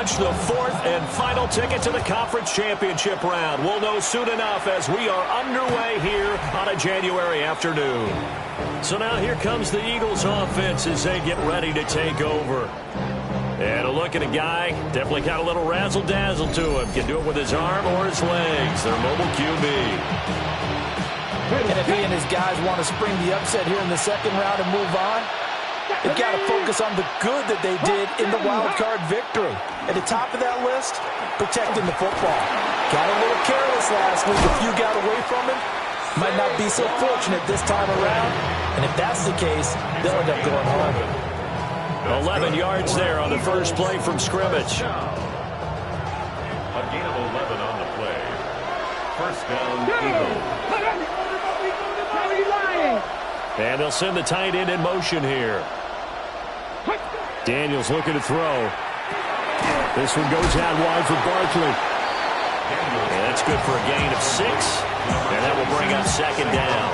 clinch the fourth and final ticket to the conference championship round. We'll know soon enough as we are underway here on a January afternoon. So now here comes the Eagles offense as they get ready to take over. And a look at a guy, definitely got a little razzle-dazzle to him. Can do it with his arm or his legs. Their mobile QB. And if he and his guys want to spring the upset here in the second round and move on, they've got to focus on the good that they did in the wild card victory. At the top of that list, protecting the football. Got a little careless last week. A few got away from him. Might not be so fortunate this time around. And if that's the case, they'll end up going home. 11 yards there on the first play from scrimmage. A gain of 11 on the play. First down, Eagles. And they'll send the tight end in motion here. Daniels looking to throw. This one goes out wide for Barkley. And that's good for a gain of 6. And that will bring up second down.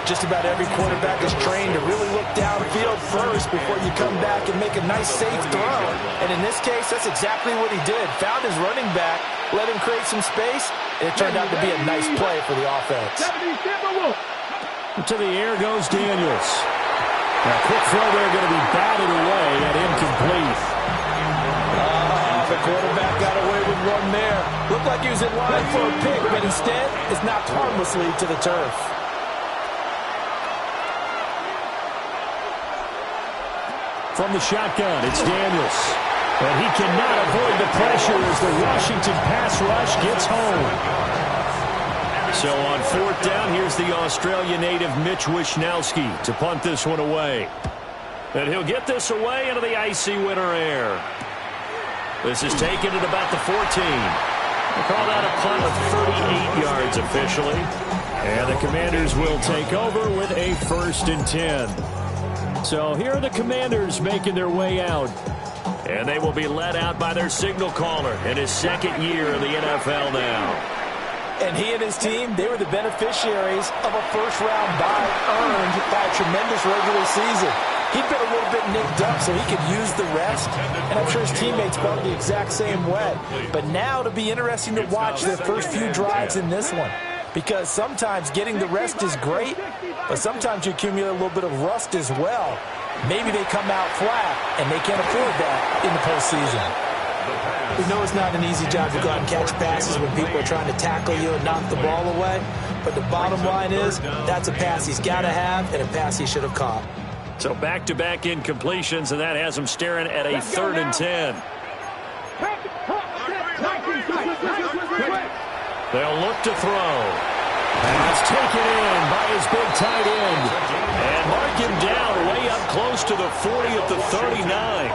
Just about every quarterback is trained to really look downfield first before you come back and make a nice, safe throw. And in this case, that's exactly what he did. Found his running back, let him create some space, and it turned out to be a nice play for the offense. To the air goes Daniels. A quick throw there going to be batted away and incomplete. The quarterback got away with one there. Looked like he was in line for a pick, but instead, it's knocked harmlessly to the turf. From the shotgun, it's Daniels. And he cannot avoid the pressure as the Washington pass rush gets home. So on fourth down, here's the Australia native Mitch Wishnowsky to punt this one away. And he'll get this away into the icy winter air. This is taken at about the 14. We'll call that a punt of 38 yards officially. And the Commanders will take over with a 1st and 10. So here are the Commanders making their way out. And they will be led out by their signal caller in his second year in the NFL now. And he and his team, they were the beneficiaries of a first-round bye earned by a tremendous regular season. He'd been a little bit nicked up so he could use the rest, and I'm sure his teammates felt the exact same way. But now it'll be interesting to watch their first few drives in this one, because sometimes getting the rest is great, but sometimes you accumulate a little bit of rust as well. Maybe they come out flat, and they can't afford that in the postseason. We know it's not an easy job to go out and catch passes when people are trying to tackle you and knock the ball away. But the bottom line is, that's a pass he's got to have and a pass he should have caught. So back-to-back incompletions, and that has him staring at a 3rd and 10. They'll look to throw. And it's taken in by his big tight end. And mark him down way up close to the 40 at the 39.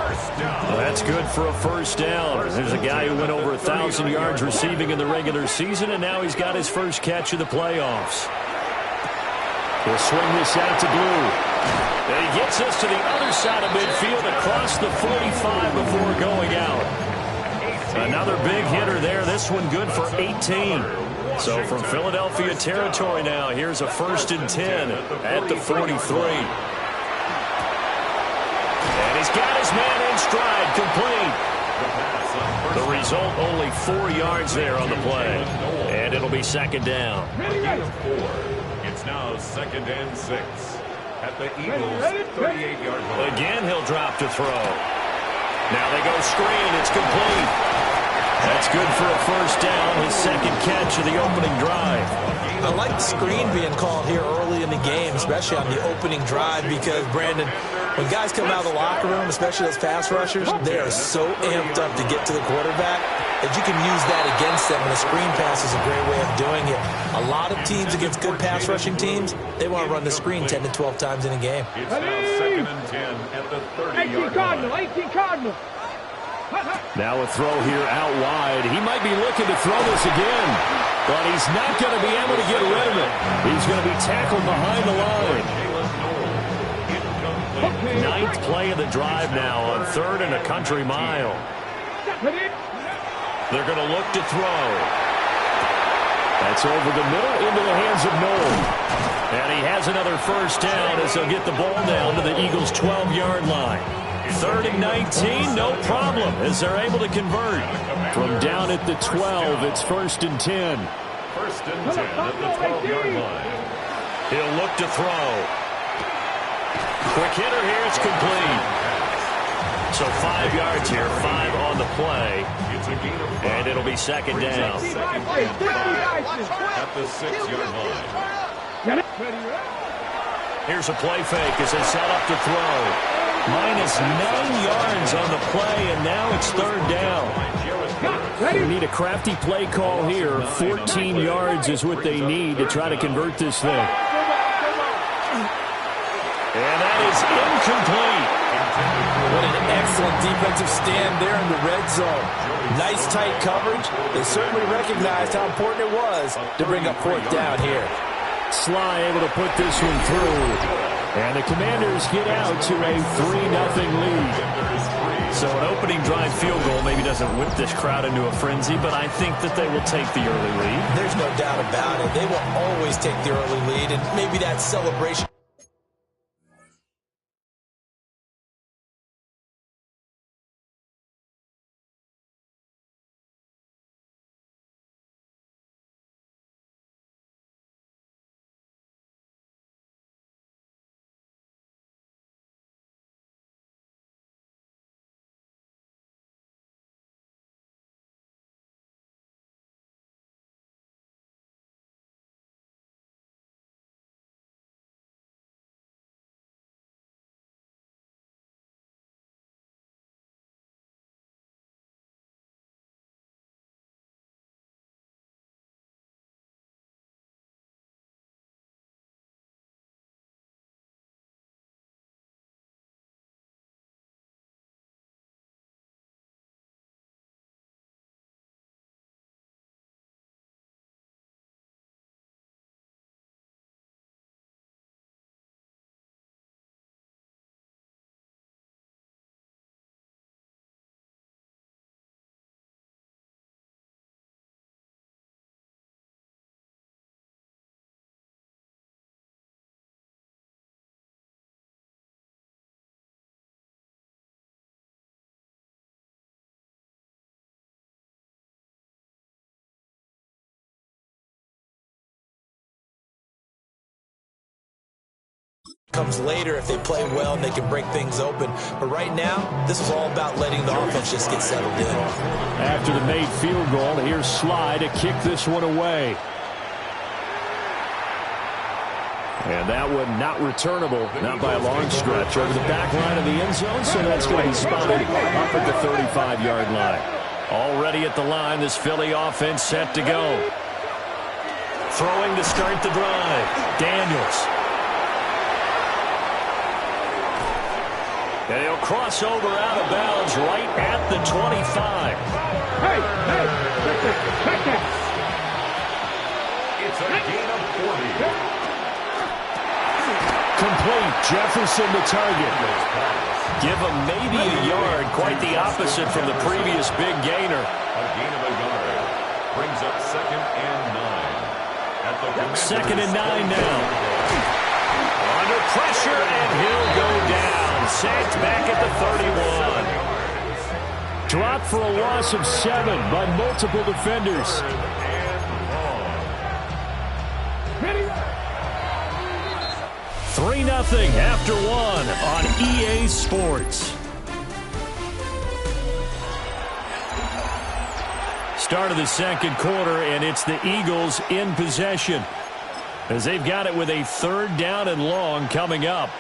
Well, that's good for a first down. There's a guy who went over 1,000 yards receiving in the regular season, and now he's got his first catch of the playoffs. He'll swing this out to Blue. And he gets us to the other side of midfield across the 45 before going out. Another big hitter there. This one good for 18. So from Philadelphia territory now, here's a 1st and 10 at the 43. And he's got his man in stride, complete. The result, only 4 yards there on the play. And it'll be second down. It's now 2nd and 6 at the Eagles' 38-yard line. Again, he'll drop to throw. Now they go screen. It's complete. That's good for a first down, his second catch of the opening drive. I like the screen being called here early in the game, especially on the opening drive, because, Brandon, when guys come out of the locker room, especially those pass rushers, they are so amped up to get to the quarterback that you can use that against them, and a screen pass is a great way of doing it. A lot of teams against good pass rushing teams, they want to run the screen 10 to 12 times in a game. It's now 2nd and 10 at the 30-yard line. 18 Cardinal. Now a throw here out wide. He might be looking to throw this again, but he's not going to be able to get rid of it. He's going to be tackled behind the line. 9th play of the drive now on 3rd and a country mile. They're going to look to throw. That's over the middle into the hands of Noel. And he has another first down as they'll get the ball down to the Eagles' 12-yard line. 3rd and 19, no problem, as they're able to convert. From down at the 12, it's 1st and 10. 1st and 10 at the 12-yard line. He'll look to throw. Quick hitter here, it's complete. So 5 yards here, 5 on the play. It's a gain of 5. And it'll be 2nd down. 2nd and 5 at the 6-yard line. Here's a play fake as they set up to throw. Minus 9 yards on the play, and now it's 3rd down. They need a crafty play call here. 14 yards is what they need to try to convert this thing. And that is incomplete. What an excellent defensive stand there in the red zone. Nice tight coverage. They certainly recognized how important it was to bring up 4th down here. Sly able to put this one through. And the Commanders get out to a 3-0 lead. So an opening drive field goal maybe doesn't whip this crowd into a frenzy, but I think that they will take the early lead. There's no doubt about it. They will always take the early lead, and maybe that celebration. Comes later if they play well and they can break things open. But right now, this is all about letting the offense just get settled in. After the made field goal, here's Sly to kick this one away. And that one not returnable, not by a long stretch, over the back line of the end zone, so that's going to be spotted up at the 35-yard line. Already at the line, this Philly offense set to go. Throwing to start the drive, Daniels. And he'll cross over out of bounds right at the 25. Hey, check that. It's a gain of 40. Complete. Jefferson the target. Give him maybe a yard. Quite the opposite from the previous big gainer. A gain of a yard. Brings up 2nd and 9. At the 2nd and 9 now. Under pressure, and he'll go down. Sacked back at the 31. Dropped for a loss of 7 by multiple defenders. 3-0 after 1 on EA Sports. Start of the second quarter, and it's the Eagles in possession, as they've got it with a 3rd down and long coming up.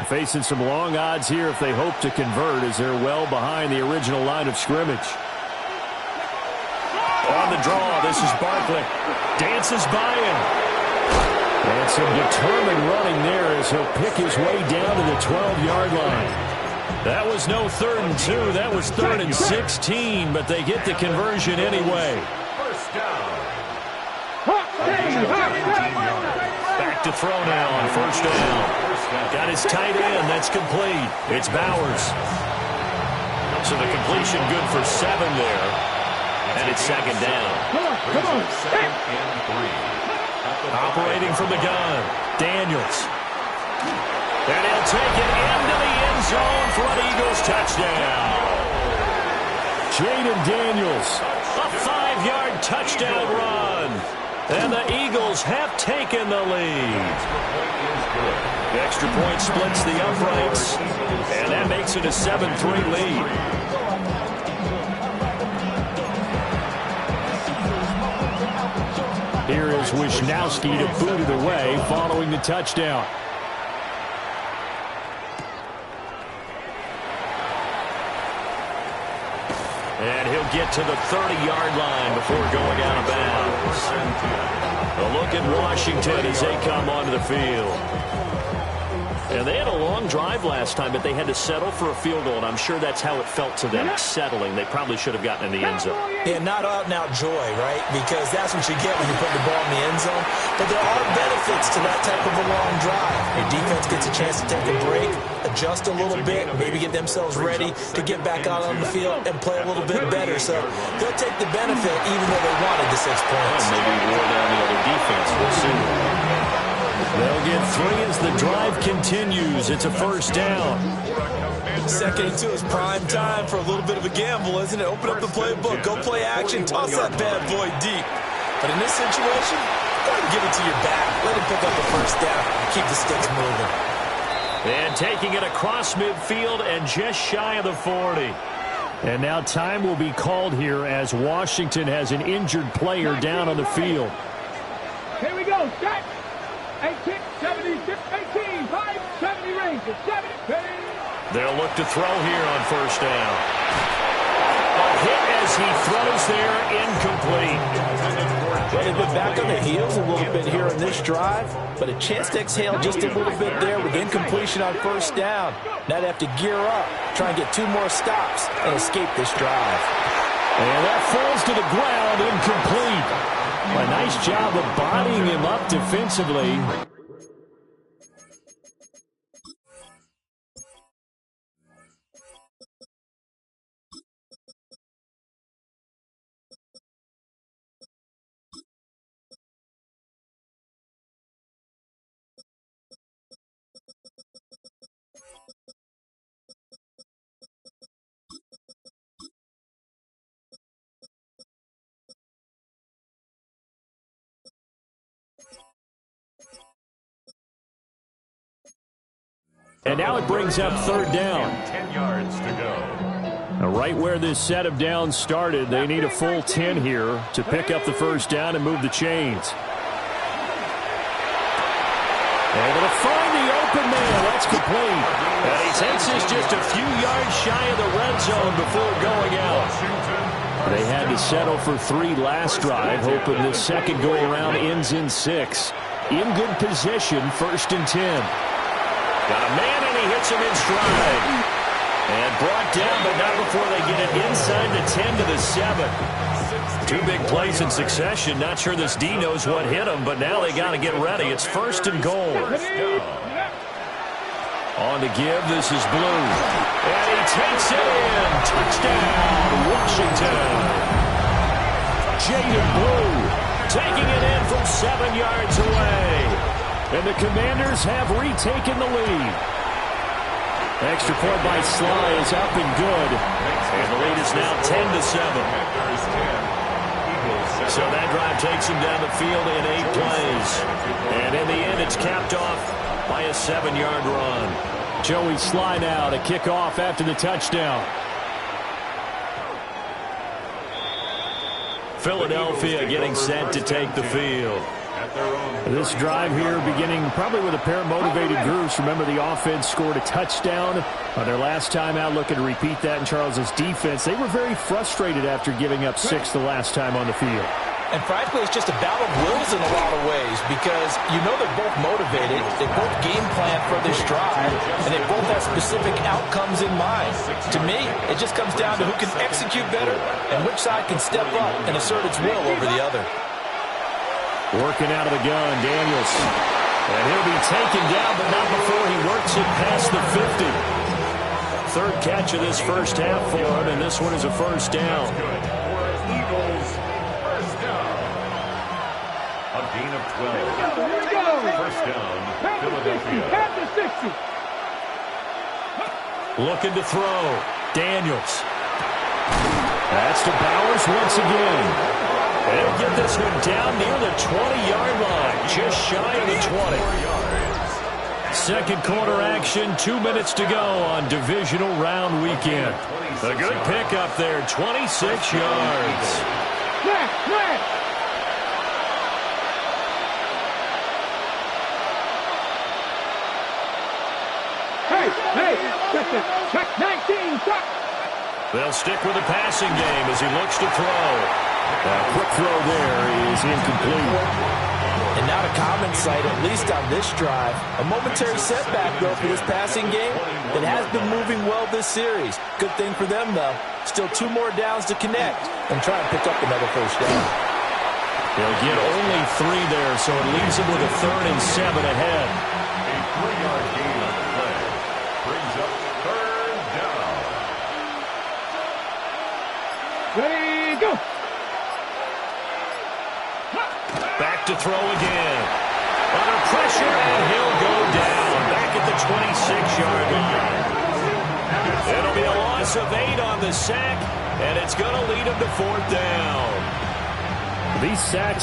Facing some long odds here if they hope to convert, as they're well behind the original line of scrimmage. On the draw, this is Barkley. Dances by him. And some determined running there as he'll pick his way down to the 12-yard line. That was no 3rd and 2. That was 3rd and 16, but they get the conversion anyway. First down. Back to throw now on 1st down. Got his tight end. That's complete. It's Bowers. So the completion good for 7 there. And it's 2nd down. Come on. 2nd and 3. Operating from the gun, Daniels. And he'll take it into the end zone for an Eagles touchdown. Jaden Daniels, a 5-yard touchdown run. And the Eagles have taken the lead. The extra point splits the uprights, and that makes it a 7-3 lead. Here is Wisnowski to boot it away following the touchdown. And he'll get to the 30-yard line before going out of bounds. A look at Washington as they come onto the field. And they had a long drive last time, but they had to settle for a field goal, and I'm sure that's how it felt to them, settling. They probably should have gotten in the end zone. Yeah, not out-and-out joy, right? Because that's what you get when you put the ball in the end zone. But there are benefits to that type of a long drive. Your defense gets a chance to take a break, adjust a little bit, maybe get themselves ready to get back out on the field and play a little bit better. So they'll take the benefit even though they wanted the 6 points. Well, maybe wore down the other defense. We'll see. They'll get 3 as the drive continues. It's a first down. 2nd and 2 is prime time for a little bit of a gamble, isn't it? Open up the playbook, go play action, toss that bad boy deep. But in this situation, go ahead and give it to your back. Let him pick up the first down. Keep the sticks moving. And taking it across midfield and just shy of the 40. And now time will be called here as Washington has an injured player down on the field. Here we go. Set. 18, 76, 18, 5, 70 range, 70. They'll look to throw here on first down. A hit as he throws there, incomplete. Well, they've been back on their heels a little bit here in this drive, but a chance to exhale just a little bit there with incompletion on first down. Now they have to gear up, try and get 2 more stops and escape this drive. And that falls to the ground, incomplete. A nice job of bodying him up defensively. And now it brings up 3rd down. 10 yards to go. Now right where this set of downs started, they need a full 10 here to pick up the first down and move the chains. Able to find the open man. That's complete. And he takes this just a few yards shy of the red zone before going out. They had to settle for 3 last drive, hoping this second go-around ends in 6. In good position, 1st and 10. Got a man, and he hits him in stride. And brought down, but not before they get it inside the 10 to the 7. 2 big plays in succession. Not sure this D knows what hit him, but now they got to get ready. It's 1st and goal. On to give, this is Blue. And he takes it in. Touchdown, Washington. Jaden Blue taking it in from 7 yards away. And the Commanders have retaken the lead. Extra point by Sly is up and good. And the lead is now 10 to 7. So that drive takes him down the field in 8 plays. And in the end, it's capped off by a 7-yard run. Joey Sly now to kick off after the touchdown. Philadelphia getting set to take the field. This drive here beginning probably with a pair of motivated groups. Remember, the offense scored a touchdown on their last time out. Looking to repeat that in Charles's defense. They were very frustrated after giving up 6 the last time on the field. And frankly, it's just a battle of wills in a lot of ways because you know they're both motivated, they both game plan for this drive, and they both have specific outcomes in mind. To me, it just comes down to who can execute better and which side can step up and assert its will over the other. Working out of the gun, Daniels. And he'll be taken down, but not before he works it past the 50. 3rd catch of this first half for him, and this one is a first down. Eagles, first down. A gain of 12. First down, Philadelphia. Philadelphia. At the 60. Looking to throw. Daniels. That's to Bowers once again. They'll get this one down near the 20-yard line, just shy of the 20. Second quarter action, 2 minutes to go on divisional round weekend. A good pickup there, 26 yards. Flag. Hey, check 19, stop. They'll stick with the passing game as he looks to throw. A quick throw there is incomplete. And not a common sight, at least on this drive. A momentary setback, though, for this passing game that has been moving well this series. Good thing for them, though. Still 2 more downs to connect and try and pick up another first down. They'll get only 3 there, so it leaves them with a 3rd and 7 ahead. A 3-yard gain on the play brings up 3rd down. Ready, go. Back to throw again. Under pressure, and he'll go down. Back at the 26-yard line. It'll be a loss of 8 on the sack, and it's going to lead him to 4th down. These sacks